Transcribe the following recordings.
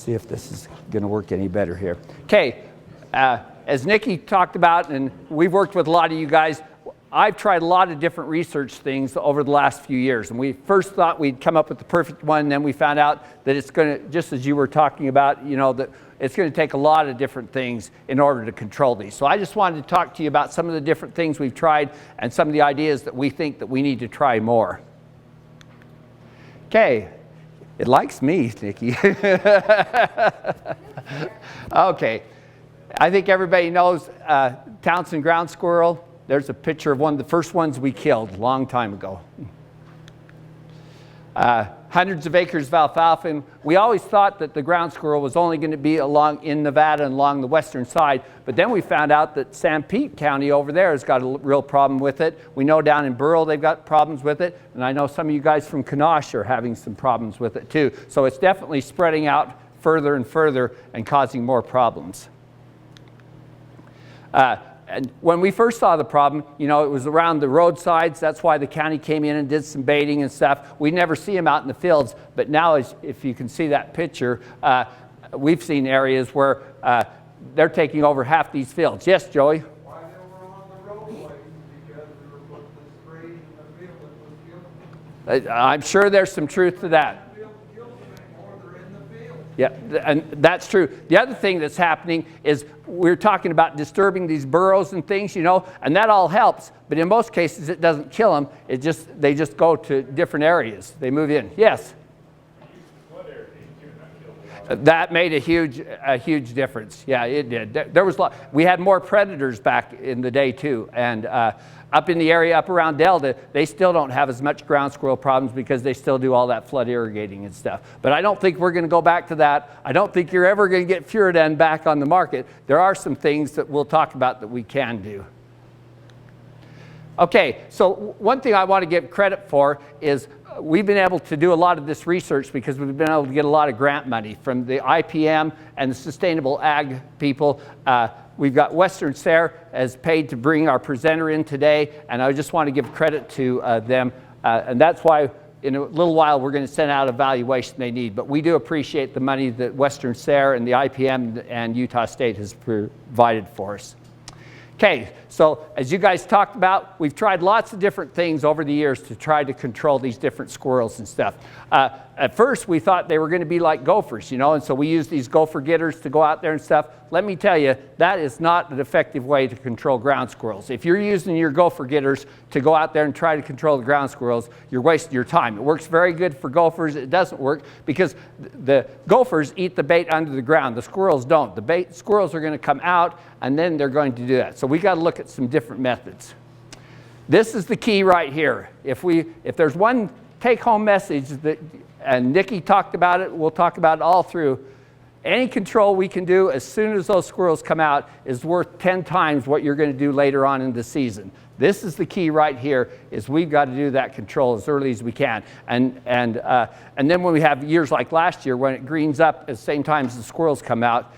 see if this is going to work any better here. Okay, as Nikki talked about, and we've worked with a lot of you guys, I've tried a lot of different research things over the last few years. And we first thought we'd come up with the perfect one, and then we found out that it's going to, just as you were talking about, you know, that it's going to take a lot of different things in order to control these. So I just wanted to talk to you about some of the different things we've tried and some of the ideas that we think that we need to try more. Okay, it likes me, Nikki. Okay, I think everybody knows Townsend ground squirrel. There's a picture of one of the first ones we killed a long time ago. Hundreds of acres of alfalfa. And we always thought that the ground squirrel was only going to be along in Nevada and along the western side. But then we found out that San Pete County over there has got a real problem with it. We know down in Burrow they've got problems with it. And I know some of you guys from Kanosh are having some problems with it too. So it's definitely spreading out further and further and causing more problems. And when we first saw the problem, you know, it was around the roadsides. That's why the county came in and did some baiting and stuff. We never see them out in the fields. But now, if you can see that picture, we've seen areas where they're taking over half these fields. Yes, Joey? Why they were on the roadways? Because we were putting the spray in the field that was killing them. I'm sure there's some truth to that. Yeah, and that's true. The other thing that's happening is we're talking about disturbing these burrows and things, you know, and that all helps. But in most cases, it doesn't kill them. They just go to different areas. They move in. Yes? That made a huge difference. Yeah, it did. There was we had more predators back in the day too, and up in the area up around Delta, they still don't have as much ground squirrel problems because they still do all that flood irrigating and stuff. But I don't think we're going to go back to that. I don't think you're ever going to get Fumigant back on the market. There are some things that we'll talk about that we can do. Okay, so one thing I want to give credit for is we've been able to do a lot of this research because we've been able to get a lot of grant money from the IPM and the Sustainable Ag people. We've got Western SARE as paid to bring our presenter in today, and I just want to give credit to them. And that's why in a little while we're going to send out a valuation they need. But we do appreciate the money that Western SARE and the IPM and Utah State has provided for us. Okay, so as you guys talked about, we've tried lots of different things over the years to try to control these different squirrels and stuff. At first, we thought they were going to be like gophers, you know, and so we used these gopher getters to go out there and stuff. Let me tell you, that is not an effective way to control ground squirrels. If you're using your gopher getters to go out there and try to control the ground squirrels, you're wasting your time. It works very good for gophers. It doesn't work because the gophers eat the bait under the ground. The squirrels don't. The squirrels are going to come out, and then they're going to do that. So we got to look at some different methods. This is the key right here. If there's one take-home message that, and Nikki talked about it, we'll talk about it all through, any control we can do as soon as those squirrels come out is worth 10 times what you're going to do later on in the season. This is the key right here, is we've got to do that control as early as we can. And then when we have years like last year when it greens up at the same time as the squirrels come out,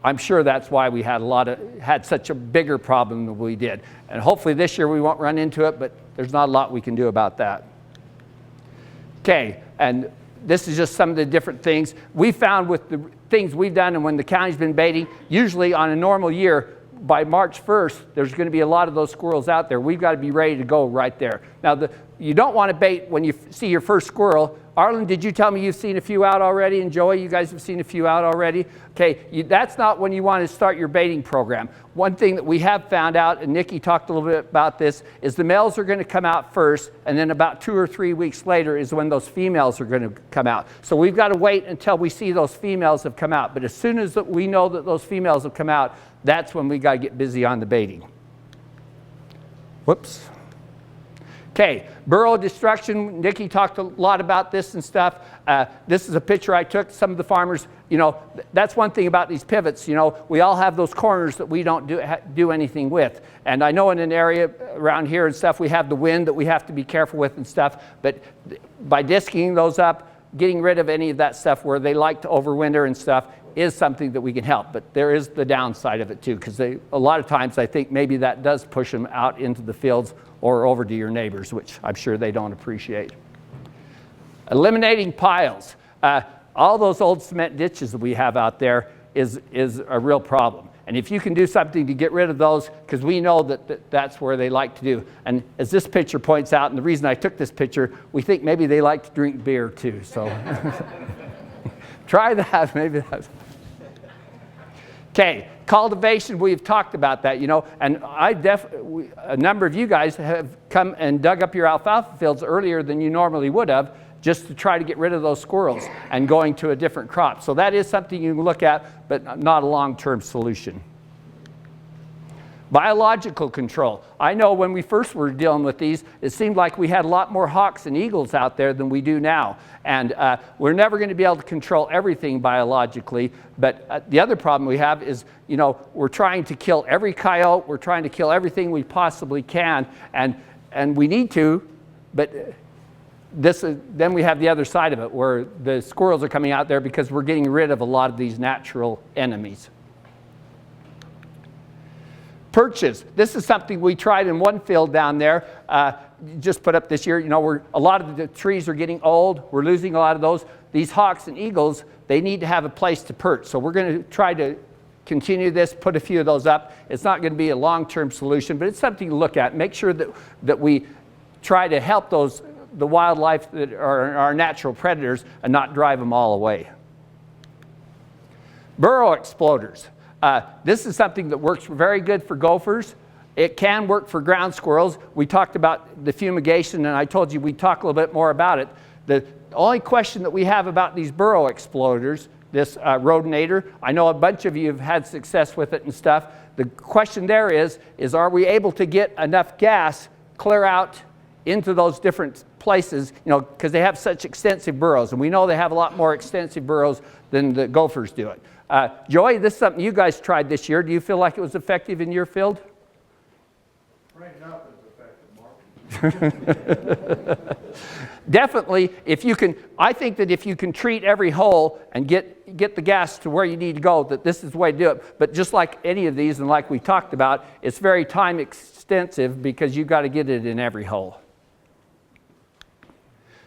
I'm sure that's why we had such a bigger problem than we did. And hopefully this year we won't run into it, but there's not a lot we can do about that. Okay, and this is just some of the different things we found with the things we've done, and when the county's been baiting, usually on a normal year, by March 1st, there's going to be a lot of those squirrels out there. We've got to be ready to go right there. Now, you don't want to bait when you see your first squirrel. Arlen, did you tell me you've seen a few out already? And Joey, you guys have seen a few out already? Okay, that's not when you want to start your baiting program. One thing that we have found out, and Nikki talked a little bit about this, is the males are going to come out first, and then about 2 or 3 weeks later is when those females are going to come out. So we've got to wait until we see those females have come out. But as soon as we know that those females have come out, that's when we got to get busy on the baiting. Whoops. Okay, Burrow Destruction. Nikki talked a lot about this and stuff. This is a picture I took. Some of the farmers, you know, that's one thing about these pivots. You know, we all have those corners that we don't do anything with. And I know in an area around here and stuff, we have the wind that we have to be careful with and stuff. But by disking those up, getting rid of any of that stuff where they like to overwinter and stuff is something that we can help. But there is the downside of it too, because a lot of times I think maybe that does push them out into the fields or over to your neighbors, which I'm sure they don't appreciate. Eliminating piles. all those old cement ditches that we have out there is a real problem. And if you can do something to get rid of those, because we know that that's where they like to do. And as this picture points out, and the reason I took this picture, we think maybe they like to drink beer too. So try that, maybe that's. Okay, cultivation, we've talked about that, you know, and a number of you guys have come and dug up your alfalfa fields earlier than you normally would have, just to try to get rid of those squirrels and going to a different crop. So that is something you can look at, but not a long-term solution. Biological control. I know when we first were dealing with these, it seemed like we had a lot more hawks and eagles out there than we do now. And we're never going to be able to control everything biologically. But the other problem we have is, you know, we're trying to kill every coyote. We're trying to kill everything we possibly can. And we need to, but then we have the other side of it, where the squirrels are coming out there because we're getting rid of a lot of these natural enemies. Perches. This is something we tried in one field down there, just put up this year. You know, a lot of the trees are getting old. We're losing a lot of those. These hawks and eagles, they need to have a place to perch. So we're going to try to continue this, put a few of those up. It's not going to be a long-term solution, but it's something to look at. Make sure that we try to help the wildlife that are our natural predators and not drive them all away. Burrow Exploders. This is something that works very good for gophers. It can work for ground squirrels. We talked about the fumigation, and I told you we'd talk a little bit more about it. The only question that we have about these Burrow Exploders, this Rodenator, I know a bunch of you have had success with it and stuff. The question there is are we able to get enough gas clear out into those different places, you know, because they have such extensive burrows, and we know they have a lot more extensive burrows than the gophers do it. Joey, this is something you guys tried this year. Do you feel like it was effective in your field? Right now it's effective, Mark. Definitely, if you can, I think that if you can treat every hole and get the gas to where you need to go, that this is the way to do it. But just like any of these, and like we talked about, it's very time extensive because you've got to get it in every hole.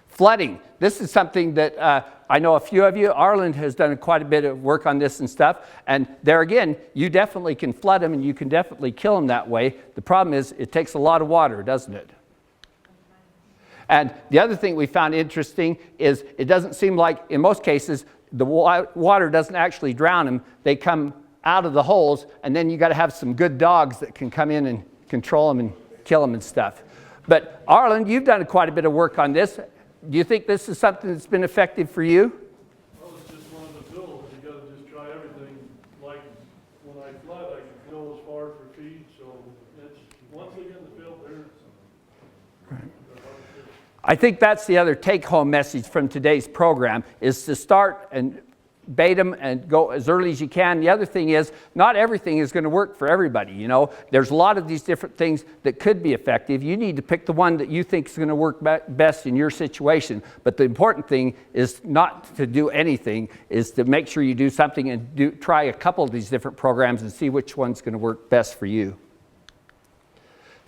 Flooding. This is something that I know a few of you, Arlen has done quite a bit of work on this and stuff. And there again, you definitely can flood them and you can definitely kill them that way. The problem is it takes a lot of water, doesn't it? And the other thing we found interesting is it doesn't seem like, in most cases, the water doesn't actually drown them. They come out of the holes, and then you got to have some good dogs that can come in and control them and kill them and stuff. But Arlen, you've done quite a bit of work on this. Do you think this is something that's been effective for you? Well, it's just one of the tools. You got to just try everything. Like when I flood, I can fill as far for feed. So it's once they get in the field, they're I think that's the other take-home message from today's program, is to start and bait them and go as early as you can. The other thing is, not everything is going to work for everybody. You know, there's a lot of these different things that could be effective. You need to pick the one that you think is going to work best in your situation. But the important thing is not to do anything, is to make sure you do something and try a couple of these different programs and see which one's going to work best for you.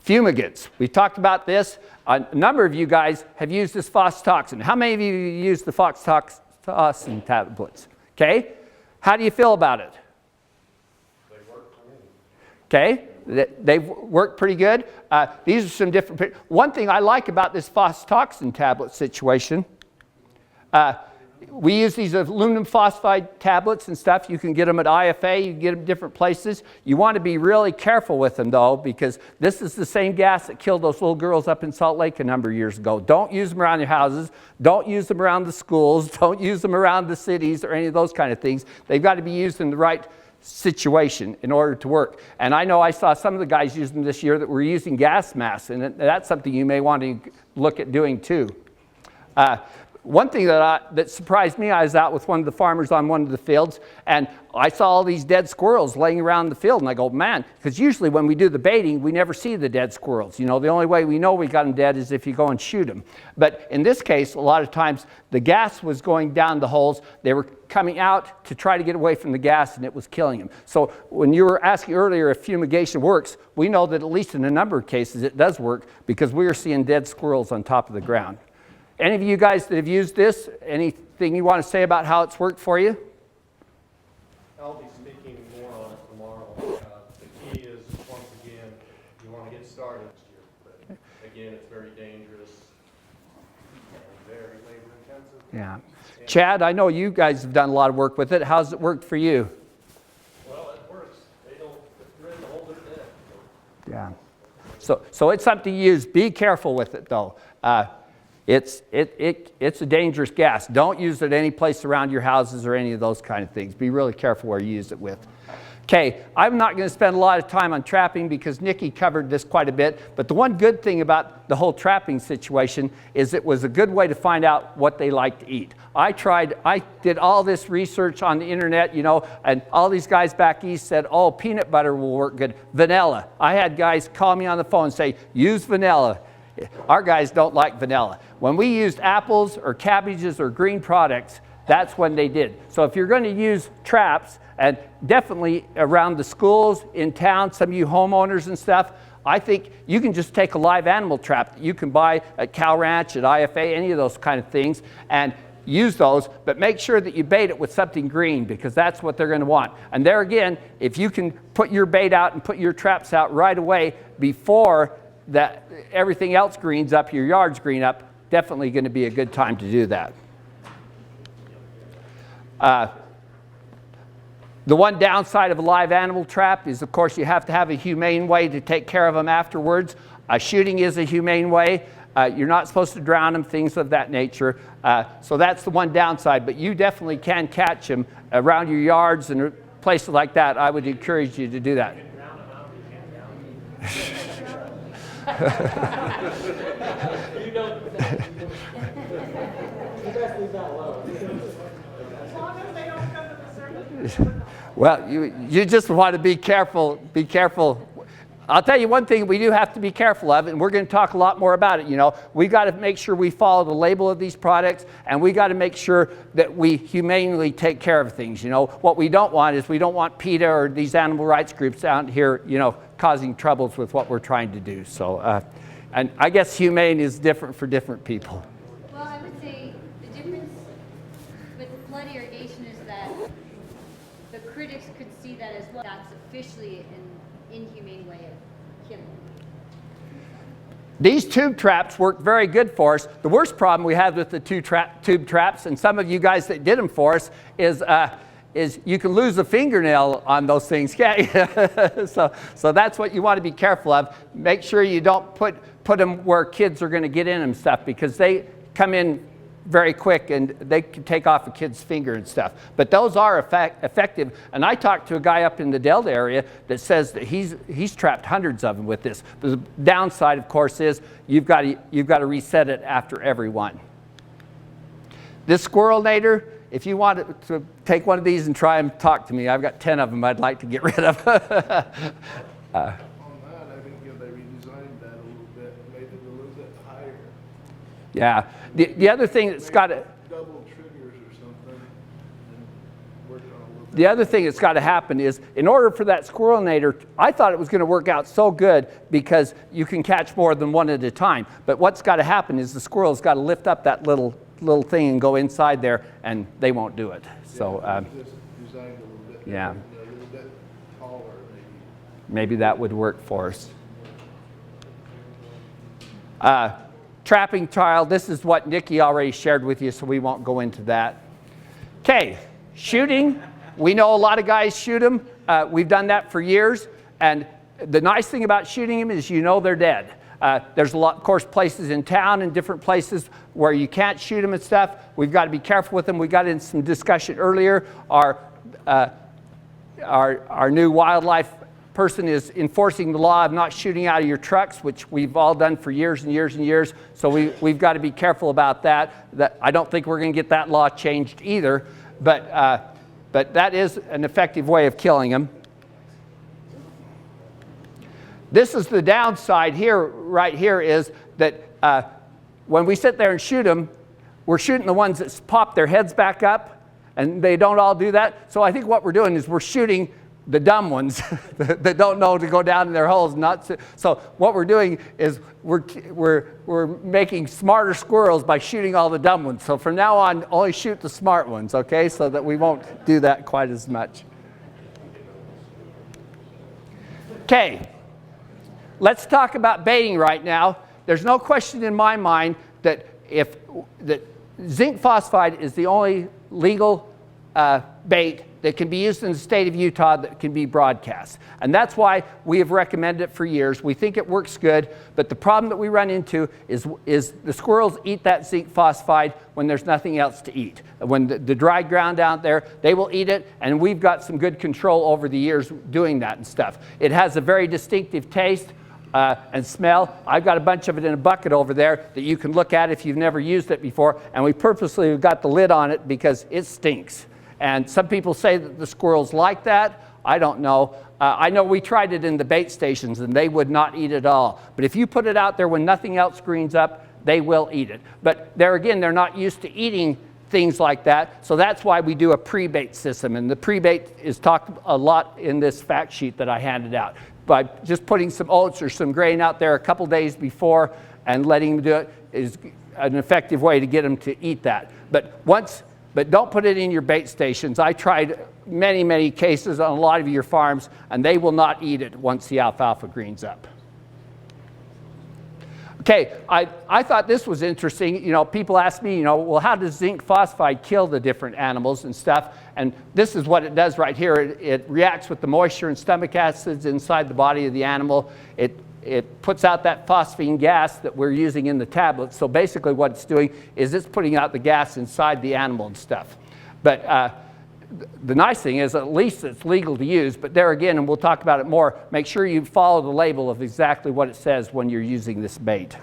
Fumigants. We talked about this. A number of you guys have used this phostoxin. How many of you used the phostoxin tablets? Okay? How do you feel about it? They work for me. Okay? They've worked pretty good. These are some different. One thing I like about this phostoxin tablet situation, we use these aluminum phosphide tablets and stuff. You can get them at IFA. You can get them different places. You want to be really careful with them, though, because this is the same gas that killed those little girls up in Salt Lake a number of years ago. Don't use them around your houses. Don't use them around the schools. Don't use them around the cities or any of those kind of things. They've got to be used in the right situation in order to work. And I know I saw some of the guys using them this year that were using gas masks, and that's something you may want to look at doing too. One thing that surprised me, I was out with one of the farmers on one of the fields, and I saw all these dead squirrels laying around the field, and I go, man, because usually when we do the baiting, we never see the dead squirrels. You know, the only way we know we got them dead is if you go and shoot them. But in this case, a lot of times, the gas was going down the holes. They were coming out to try to get away from the gas, and it was killing them. So when you were asking earlier if fumigation works, we know that at least in a number of cases it does work, because we are seeing dead squirrels on top of the ground. Any of you guys that have used this, anything you want to say about how it's worked for you? I'll be speaking more on it tomorrow. The key is, once again, you want to get started next year. But again, it's very dangerous and very labor intensive. Yeah. Chad, I know you guys have done a lot of work with it. How's it worked for you? Well, it works. They don't threaten to hold it dead. Yeah. So it's something to use. Be careful with it, though. It's a dangerous gas. Don't use it any place around your houses or any of those kind of things. Be really careful where you use it with. Okay, I'm not going to spend a lot of time on trapping because Nikki covered this quite a bit, but the one good thing about the whole trapping situation is it was a good way to find out what they like to eat. I did all this research on the internet, you know, and all these guys back east said, oh, peanut butter will work good. Vanilla. I had guys call me on the phone and say, use vanilla. Our guys don't like vanilla. When we used apples or cabbages or green products, that's when they did. So if you're going to use traps, and definitely around the schools, in town, some of you homeowners and stuff, I think you can just take a live animal trap that you can buy at Cow Ranch, at IFA, any of those kind of things, and use those, but make sure that you bait it with something green because that's what they're going to want. And there again, if you can put your bait out and put your traps out right away before that everything else greens up, your yard's green up, definitely going to be a good time to do that. The one downside of a live animal trap is, of course, you have to have a humane way to take care of them afterwards. Shooting is a humane way. You're not supposed to drown them, things of that nature. So that's the one downside, but you definitely can catch them around your yards and places like that. I would encourage you to do that. Well, you just want to be careful. Be careful. I'll tell you one thing we do have to be careful of, and we're going to talk a lot more about it. You know, we got to make sure we follow the label of these products, and we got to make sure that we humanely take care of things. You know, what we don't want is we don't want PETA or these animal rights groups out here, you know, causing troubles with what we're trying to do. So, and I guess humane is different for different people. Well, I would say the difference with flood irrigation is that the critics could see that as well. That's officially an inhumane way of killing. These tube traps work very good for us. The worst problem we have with the tube traps, and some of you guys that did them for us, is you can lose a fingernail on those things, can't you? So that's what you want to be careful of. Make sure you don't put them where kids are going to get in and stuff, because they come in very quick and they can take off a kid's finger and stuff. But those are effective. And I talked to a guy up in the Delta area that says that he's trapped hundreds of them with this. But the downside, of course, is you've got to reset it after every one. This Squirrelinator, if you want to take one of these and try them, talk to me. I've got 10 of them I'd like to get rid of. On that, I think they redesigned that a little bit, made it a little bit higher. Yeah. The other thing that's got to... Double triggers or something, and work on a little bit. The other thing that's got to happen is, in order for that Squirrelinator, I thought it was going to work out so good because you can catch more than one at a time. But what's got to happen is the squirrel's got to lift up that little thing and go inside there, and they won't do it. So, Just designed a little bit, yeah. a little bit taller, Maybe that would work for us. Trapping trial, this is what Nikki already shared with you, so we won't go into that. Okay, shooting. We know a lot of guys shoot them. We've done that for years, and the nice thing about shooting them is you know they're dead. There's a lot, of course, places in town and different places where you can't shoot them and stuff. We've got to be careful with them. We got in some discussion earlier. Our new wildlife person is enforcing the law of not shooting out of your trucks, which we've all done for years and years and years. So we've got to be careful about that. I don't think we're going to get that law changed either. But that is an effective way of killing them. This is the downside here, right here, is that when we sit there and shoot them, we're shooting the ones that pop their heads back up, and they don't all do that. So I think what we're doing is we're shooting the dumb ones that don't know to go down in their holes. So what we're doing is we're making smarter squirrels by shooting all the dumb ones. So from now on, only shoot the smart ones, okay? So that we won't do that quite as much. Okay, let's talk about baiting right now. There's no question in my mind that zinc phosphide is the only legal bait that can be used in the state of Utah that can be broadcast. And that's why we have recommended it for years. We think it works good, but the problem that we run into is the squirrels eat that zinc phosphide when there's nothing else to eat. When the dry ground out there, they will eat it, and we've got some good control over the years doing that and stuff. It has a very distinctive taste and smell. I've got a bunch of it in a bucket over there that you can look at if you've never used it before, and we purposely have got the lid on it because it stinks. And some people say that the squirrels like that. I don't know. I know we tried it in the bait stations and they would not eat it at all. But if you put it out there when nothing else greens up, they will eat it. But there again, they're not used to eating things like that. So that's why we do a pre-bait system. And the pre-bait is talked a lot in this fact sheet that I handed out. By just putting some oats or some grain out there a couple days before and letting them do it is an effective way to get them to eat that. But don't put it in your bait stations. I tried many cases on a lot of your farms, and they will not eat it once the alfalfa greens up. Okay, I thought this was interesting. You know, people ask me, well, how does zinc phosphide kill the different animals and stuff? And this is what it does right here. It reacts with the moisture and stomach acids inside the body of the animal. It puts out that phosphine gas that we're using in the tablets. So basically what it's doing is it's putting out the gas inside the animal and stuff. But the nice thing is at least it's legal to use. But there again, and we'll talk about it more, make sure you follow the label of exactly what it says when you're using this bait.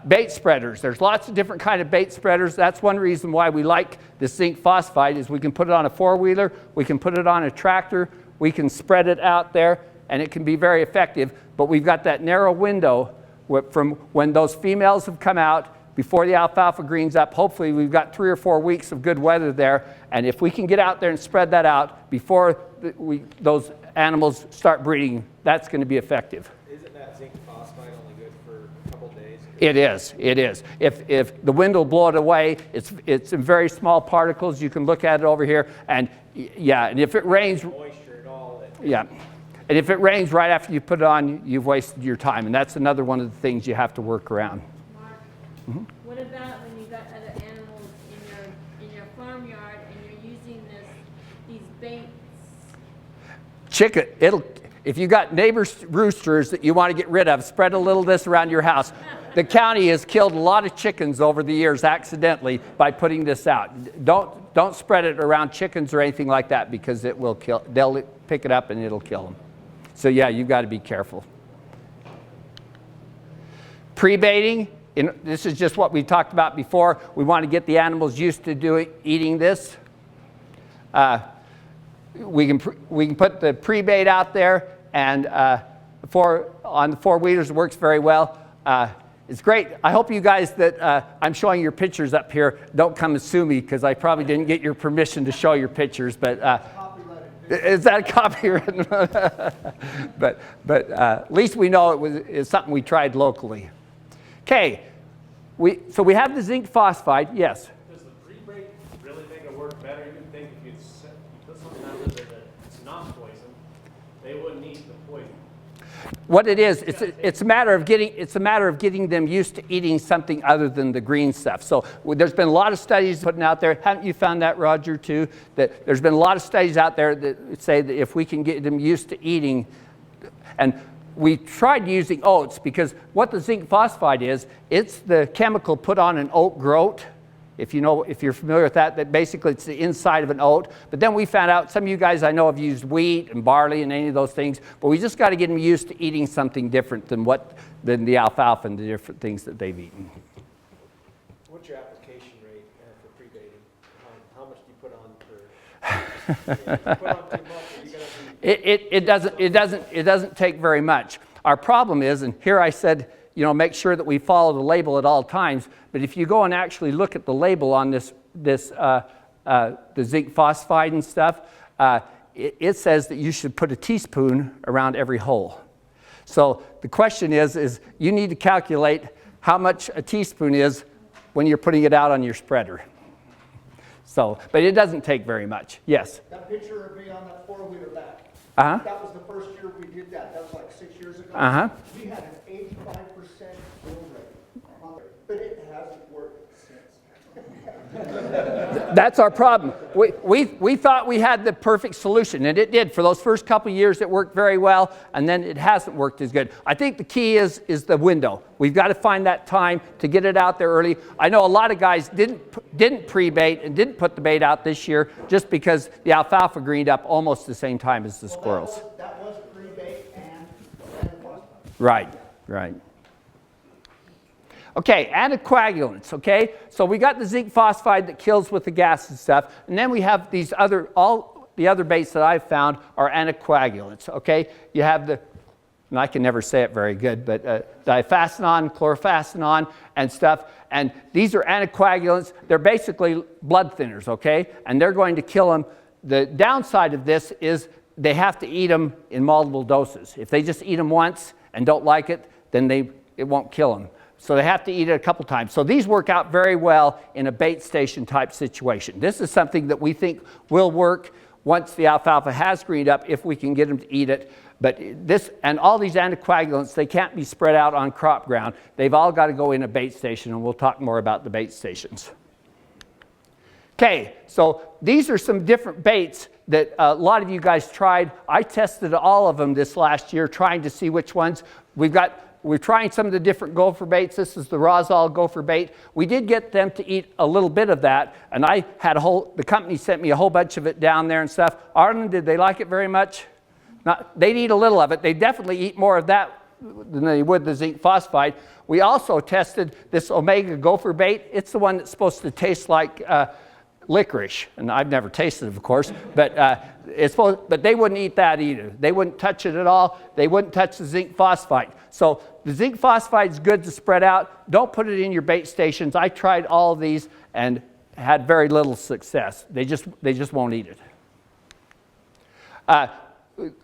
Bait spreaders. There's lots of different kind of bait spreaders. That's one reason why we like this zinc phosphide is we can put it on a four-wheeler, we can put it on a tractor, we can spread it out there, and it can be very effective, but we've got that narrow window from when those females have come out before the alfalfa greens up. Hopefully we've got 3 or 4 weeks of good weather there, and if we can get out there and spread that out before those animals start breeding, that's going to be effective. Isn't that zinc phosphide only good for a couple days? It is. If the wind will blow it away, it's in very small particles. You can look at it over here, and yeah, and if it rains, Moisture and all that. yeah. And if it rains right after you put it on, you've wasted your time. And that's another one of the things you have to work around. Mark, what about when you got other animals in your farmyard and you're using these baits? Chicken, if you got neighbors' roosters that you want to get rid of, spread a little of this around your house. The county has killed a lot of chickens over the years accidentally by putting this out. Don't spread it around chickens or anything like that because it will kill. They'll pick it up and it'll kill them. So yeah, you've got to be careful. Pre-baiting, this is just what we talked about before. We want to get the animals used to eating this. We can put the pre-bait out there, and on the four-wheelers it works very well. It's great. I hope you guys that I'm showing your pictures up here don't come and sue me because I probably didn't get your permission to show your pictures, but is that a copyright? but at least we know it's something we tried locally. Okay, so we have the zinc phosphide, yes. Does the pre-bait really make it work better? You would think if you put something out there that's not poison, they wouldn't eat the poison. What it is, it's a matter of getting them used to eating something other than the green stuff. So there's been a lot of studies putting out there. Haven't you found that, Roger, too? That there's been a lot of studies out there that say that if we can get them used to eating, and we tried using oats because what the zinc phosphide is, it's the chemical put on an oat groat. If you're familiar with that basically it's the inside of an oat. But then we found out, some of you guys I know have used wheat and barley and any of those things, but we just got to get them used to eating something different than the alfalfa and the different things that they've eaten. What's your application rate for pre-baiting? How much do you put on per? You put on too much, It doesn't take very much. Our problem is, and here I said, make sure that we follow the label at all times. But if you go and actually look at the label on the zinc phosphide and stuff, it says that you should put a teaspoon around every hole. So the question is you need to calculate how much a teaspoon is when you're putting it out on your spreader. So, but it doesn't take very much. Yes? That picture of me on that four-wheeler back. Uh-huh. That was the first year we did that. That was like 6 years ago. Uh-huh. We had an 85% fill rate on it, but it hasn't worked since. That's our problem. We thought we had the perfect solution, and it did. For those first couple of years, it worked very well, and then it hasn't worked as good. I think the key is the window. We've got to find that time to get it out there early. I know a lot of guys didn't pre-bait and didn't put the bait out this year just because the alfalfa greened up almost the same time as the squirrels. That was pre-bait and phosphide. Right, right. Okay, anticoagulants, okay? So we got the zinc phosphide that kills with the gas and stuff, and then we have these all the other baits that I've found are anticoagulants, okay? You have and I can never say it very good, but diphacenon, chlorphacenon, and stuff, and these are anticoagulants. They're basically blood thinners, okay? And they're going to kill them. The downside of this is they have to eat them in multiple doses. If they just eat them once and don't like it, then it won't kill them. So they have to eat it a couple times. So these work out very well in a bait station type situation. This is something that we think will work once the alfalfa has greened up if we can get them to eat it. But this and all these anticoagulants, they can't be spread out on crop ground. They've all got to go in a bait station, and we'll talk more about the bait stations. Okay, so these are some different baits that a lot of you guys tried. I tested all of them this last year, trying to see which ones. We're trying some of the different gopher baits. This is the Rozol gopher bait. We did get them to eat a little bit of that, and the company sent me a whole bunch of it down there and stuff. Arlen, did they like it very much? They'd eat a little of it. They definitely eat more of that than they would the zinc phosphide. We also tested this Omega gopher bait. It's the one that's supposed to taste like licorice, and I've never tasted it, of course, but but they wouldn't eat that either. They wouldn't touch it at all. They wouldn't touch the zinc phosphide. So the zinc phosphide is good to spread out. Don't put it in your bait stations. I tried all of these and had very little success. They just won't eat it.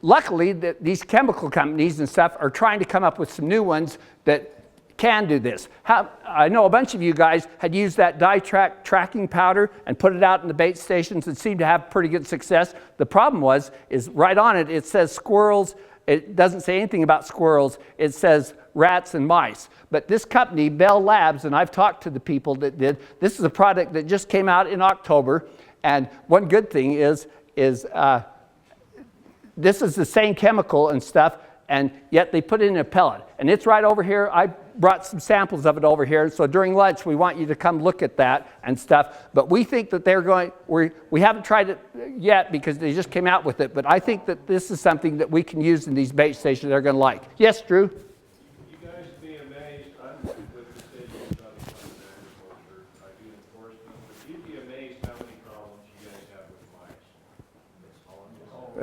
Luckily, these chemical companies and stuff are trying to come up with some new ones that can do this. I know a bunch of you guys had used that Ditrac tracking powder and put it out in the bait stations and seemed to have pretty good success. The problem is right on it, it says squirrels. It doesn't say anything about squirrels. It says rats and mice. But this company, Bell Labs, and I've talked to the people that did, this is a product that just came out in October. And one good thing is this is the same chemical and stuff, and yet they put it in a pellet. And it's right over here. I brought some samples of it over here. So during lunch, we want you to come look at that and stuff. But we think that we haven't tried it yet because they just came out with it. But I think that this is something that we can use in these bait stations they're going to like. Yes, Drew? You guys be amazed. I'm with the state of agriculture. I do enforcement. But you'd be amazed how many problems you guys have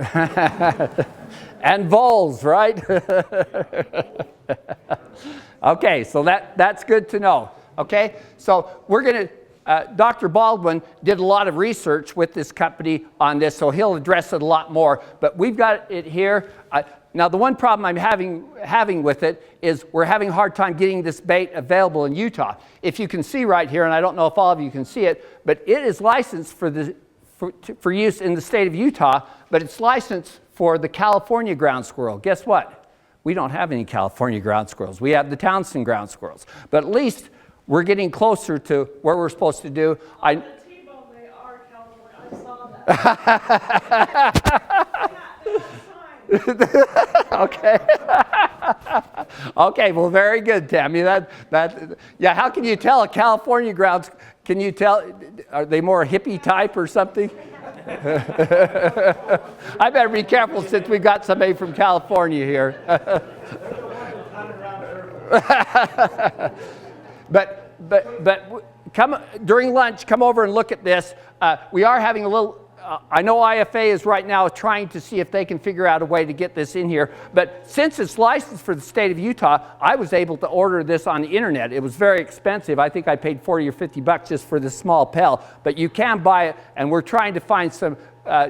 with mice. And voles, right? Okay, so that's good to know. Okay, so we're going to, Dr. Baldwin did a lot of research with this company on this, so he'll address it a lot more. But we've got it here. Now, the one problem I'm having with it is we're having a hard time getting this bait available in Utah. If you can see right here, and I don't know if all of you can see it, but it is licensed for use in the state of Utah, but it's licensed for the California ground squirrel. Guess what? We don't have any California ground squirrels. We have the Townsend ground squirrels. But at least we're getting closer to where we're supposed to do. On the T-bone, they are California. I saw that. Okay. Okay, well, very good, Tammy. Yeah, how can you tell a California ground? Can you tell, are they more hippie type or something? I better be careful since we got somebody from California here. But come during lunch, come over and look at this. We are having a little I know IFA is right now trying to see if they can figure out a way to get this in here, but since it's licensed for the state of Utah, I was able to order this on the internet. It was very expensive. I think I paid 40 or 50 bucks just for this small pel, but you can buy it, and we're trying to find some,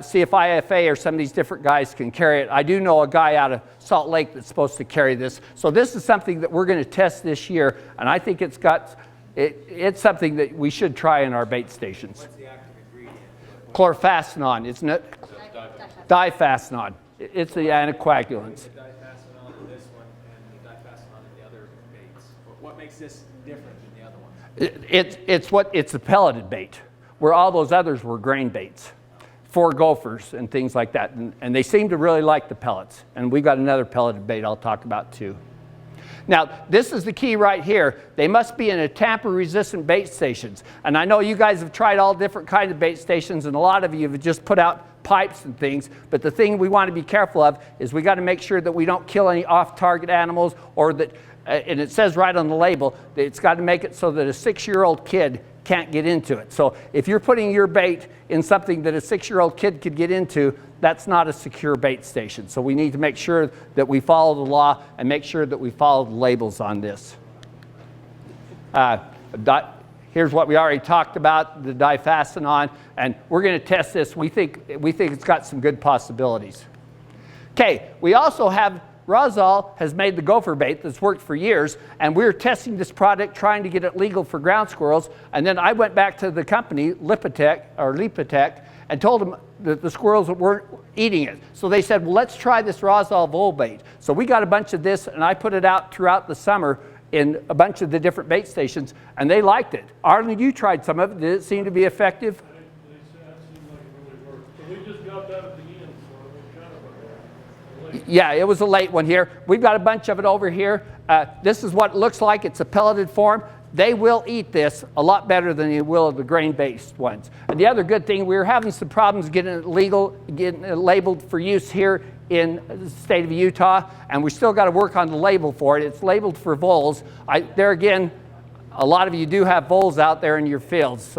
see if IFA or some of these different guys can carry it. I do know a guy out of Salt Lake that's supposed to carry this. So this is something that we're going to test this year, and I think it's got, it's something that we should try in our bait stations. What's the active ingredient? Chlorphacenon, isn't it? Diphacenon. It's the anticoagulants. The diphacenon in this one and the diphacenon in the other baits. What makes this different than the other ones? It's a pelleted bait, where all those others were grain baits for gophers and things like that. And they seem to really like the pellets. And we've got another pelleted bait I'll talk about too. Now, this is the key right here. They must be in a tamper-resistant bait stations. And I know you guys have tried all different kinds of bait stations, and a lot of you have just put out pipes and things. But the thing we want to be careful of is we got to make sure that we don't kill any off-target animals, or that, and it says right on the label, that it's got to make it so that a 6-year-old kid can't get into it. So if you're putting your bait in something that a 6-year-old kid could get into, that's not a secure bait station. So we need to make sure that we follow the law and make sure that we follow the labels on this. Here's what we already talked about, the diphacenon, and we're going to test this. We think it's got some good possibilities. Okay, we also have Rozol has made the gopher bait that's worked for years, and we're testing this product, trying to get it legal for ground squirrels. And then I went back to the company, Lipotec, and told them that the squirrels weren't eating it. So they said, well, let's try this Rozol Vole bait. So we got a bunch of this, and I put it out throughout the summer in a bunch of the different bait stations, and they liked it. Arlen, you tried some of it. Did it seem to be effective? That seemed like it really worked. So we just got that at the end, so it was kind of a late. Yeah, it was a late one here. We've got a bunch of it over here. This is what it looks like. It's a pelleted form. They will eat this a lot better than they will the grain-based ones. And the other good thing, we were having some problems getting it legal, getting it labeled for use here in the state of Utah, and we still got to work on the label for it. It's labeled for voles. There again, a lot of you do have voles out there in your fields.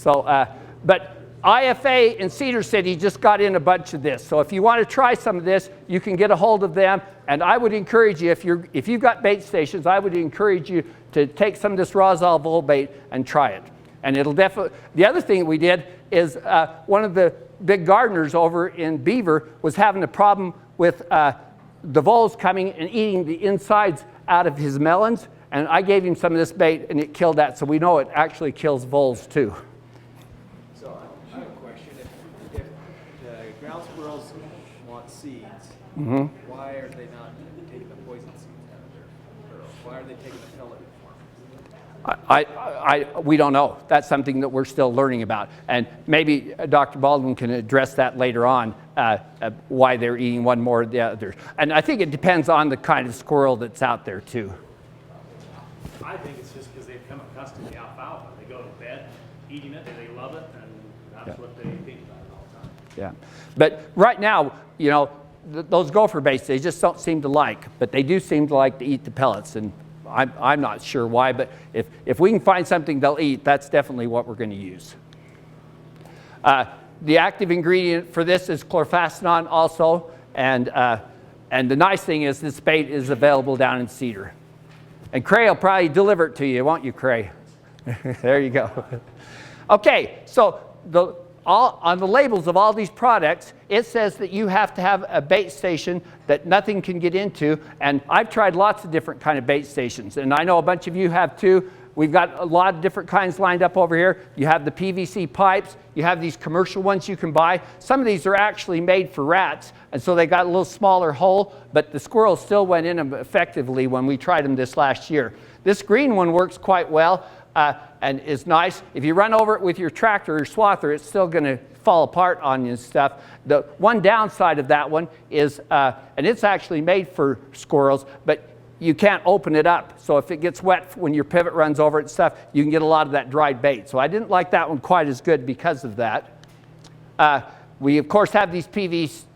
But IFA in Cedar City just got in a bunch of this. So if you want to try some of this, you can get a hold of them. And I would encourage you, if you've got bait stations, I would encourage you to take some of this Rozol Vole bait and try it. And it'll definitely, the other thing we did is one of the big gardeners over in Beaver was having a problem with the voles coming and eating the insides out of his melons. And I gave him some of this bait and it killed that. So we know it actually kills voles too. So I have a question. If the ground squirrels want seeds, why are they not taking the poison seeds out of their burrow? Why are they taking the pelleted form? We don't know. That's something that we're still learning about. And maybe Dr. Baldwin can address that later on, why they're eating one more than the other. And I think it depends on the kind of squirrel that's out there too. I think it's just because they've become accustomed to alfalfa. They go to bed eating it, they love it, and that's what they think about it all the time. Yeah. But right now, you know, those gopher baits, they just don't seem to like, but they do seem to like to eat the pellets. And I'm not sure why, but if we can find something they'll eat, that's definitely what we're going to use. The active ingredient for this is chlorphacenon also, and the nice thing is this bait is available down in Cedar. And Cray will probably deliver it to you, won't you, Cray? There you go. Okay, so on the labels of all these products, it says that you have to have a bait station that nothing can get into. And I've tried lots of different kind of bait stations, and I know a bunch of you have too. We've got a lot of different kinds lined up over here. You have the PVC pipes. You have these commercial ones you can buy. Some of these are actually made for rats, and so they got a little smaller hole, but the squirrels still went in them effectively when we tried them this last year. This green one works quite well and is nice. If you run over it with your tractor or swather, it's still going to fall apart on you and stuff. The one downside of that one is, and it's actually made for squirrels, but you can't open it up. So if it gets wet when your pivot runs over it and stuff, you can get a lot of that dried bait. So I didn't like that one quite as good because of that. We, of course, have these PVC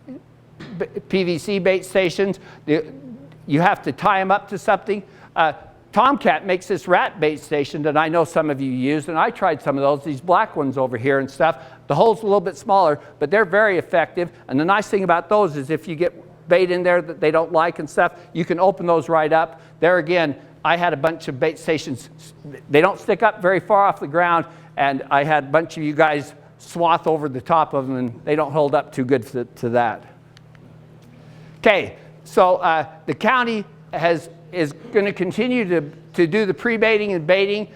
bait stations. You have to tie them up to something. Tomcat makes this rat bait station that I know some of you use, and I tried some of those, these black ones over here and stuff. The hole's a little bit smaller, but they're very effective. And the nice thing about those is if you get bait in there that they don't like and stuff, you can open those right up. There again, I had a bunch of bait stations. They don't stick up very far off the ground, and I had a bunch of you guys swath over the top of them, and they don't hold up too good to that. Okay, so the county is going to continue to do the pre-baiting and baiting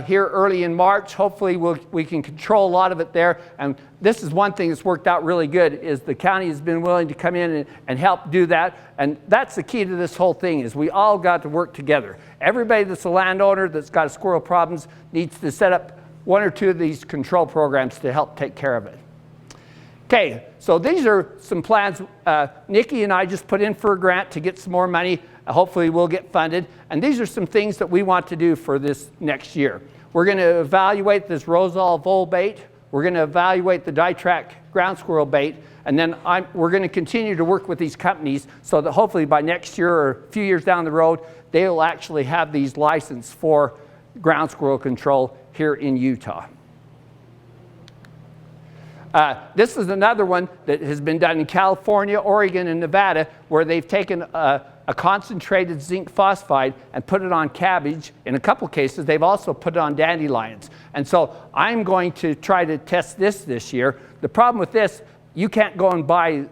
here early in March. Hopefully we can control a lot of it there. And this is one thing that's worked out really good, is the county has been willing to come in and help do that. And that's the key to this whole thing, is we all got to work together. Everybody that's a landowner that's got squirrel problems needs to set up one or two of these control programs to help take care of it. Okay, so these are some plans. Nikki and I just put in for a grant to get some more money. Hopefully we'll get funded. And these are some things that we want to do for this next year. We're going to evaluate this Rozol Vole bait. We're going to evaluate the Ditrac ground squirrel bait. And then we're going to continue to work with these companies so that hopefully by next year or a few years down the road, they'll actually have these licensed for ground squirrel control here in Utah. This is another one that has been done in California, Oregon, and Nevada, where they've taken a concentrated zinc phosphide and put it on cabbage. In a couple cases, they've also put it on dandelions. And so I'm going to try to test this year. The problem with this, you can't go and buy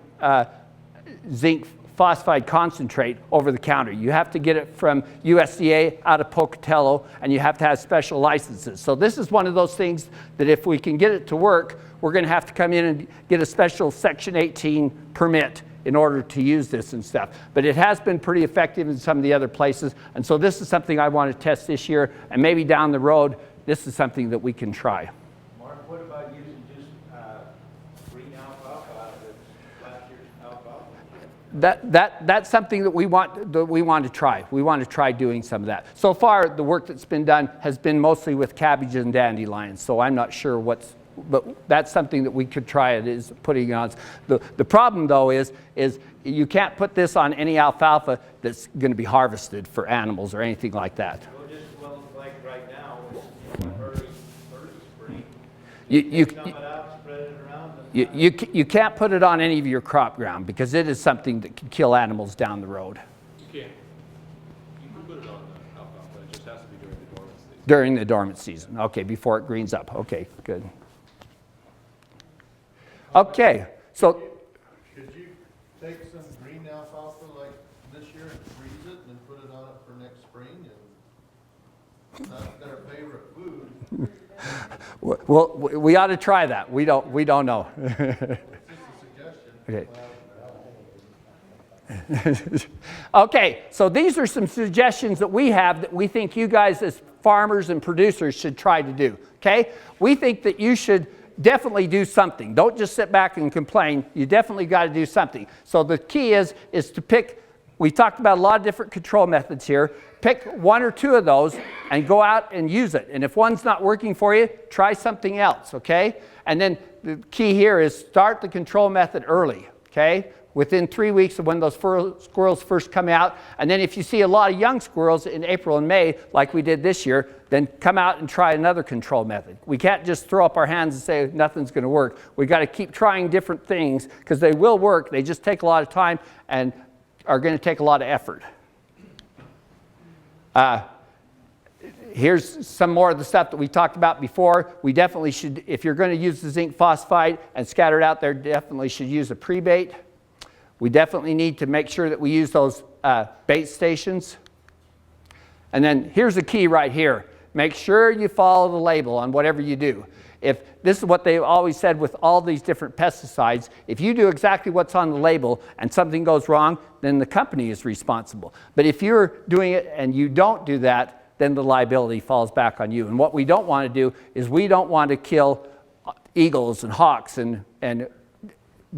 zinc phosphide concentrate over the counter. You have to get it from USDA out of Pocatello, and you have to have special licenses. So this is one of those things that if we can get it to work, we're going to have to come in and get a special Section 18 permit in order to use this and stuff. But it has been pretty effective in some of the other places. And so this is something I want to test this year. And maybe down the road, this is something that we can try. Mark, what about using just green alfalfa out of last year's alfalfa? That's something that we want to try. We want to try doing some of that. So far, the work that's been done has been mostly with cabbage and dandelions. So I'm not sure but that's something that we could try. It is putting on. The problem though is you can't put this on any alfalfa that's going to be harvested for animals or anything like that. Well, like right now, it's early spring. You Dump it out, spread it around. you can't put it on any of your crop ground because it is something that can kill animals down the road. You can put it on the alfalfa, it just has to be during the dormant season. During the dormant season. Okay, before it greens up. Okay, good. Okay, so Could you take some green alfalfa like this year and freeze it and then put it on it for next spring? And that's their favorite food. well, we ought to try that. We don't know. It's just a suggestion. Okay. Okay, so these are some suggestions that we have that we think you guys as farmers and producers should try to do. Okay? We think that you should definitely do something. Don't just sit back and complain. You definitely got to do something. So the key is to pick, we talked about a lot of different control methods here. Pick one or two of those and go out and use it. And if one's not working for you, try something else, okay? And then the key here is start the control method early, okay? Within 3 weeks of when those squirrels first come out. And then if you see a lot of young squirrels in April and May, like we did this year, then come out and try another control method. We can't just throw up our hands and say nothing's going to work. We got to keep trying different things because they will work. They just take a lot of time and are going to take a lot of effort. Here's some more of the stuff that we talked about before. We definitely should, if you're going to use the zinc phosphide and scatter it out there, definitely should use a pre-bait. We definitely need to make sure that we use those bait stations. And then here's the key right here. Make sure you follow the label on whatever you do. If this is what they've always said with all these different pesticides, if you do exactly what's on the label and something goes wrong, then the company is responsible. But if you're doing it and you don't do that, then the liability falls back on you. And what we don't want to do is we don't want to kill eagles and hawks and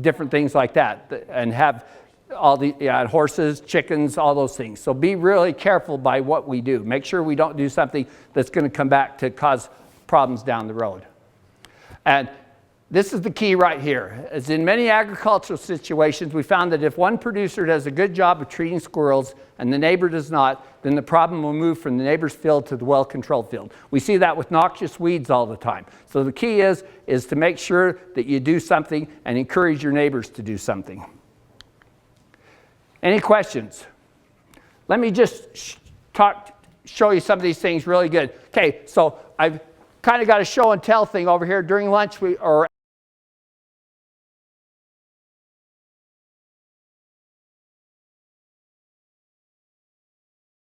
different things like that, and have all the horses, chickens, all those things. So be really careful by what we do. Make sure we don't do something that's going to come back to cause problems down the road. And this is the key right here. As in many agricultural situations, we found that if one producer does a good job of treating squirrels and the neighbor does not, then the problem will move from the neighbor's field to the well-controlled field. We see that with noxious weeds all the time. So the key is to make sure that you do something and encourage your neighbors to do something. Any questions? Let me just show you some of these things really good. Okay, so I've kind of got a show and tell thing over here during lunch or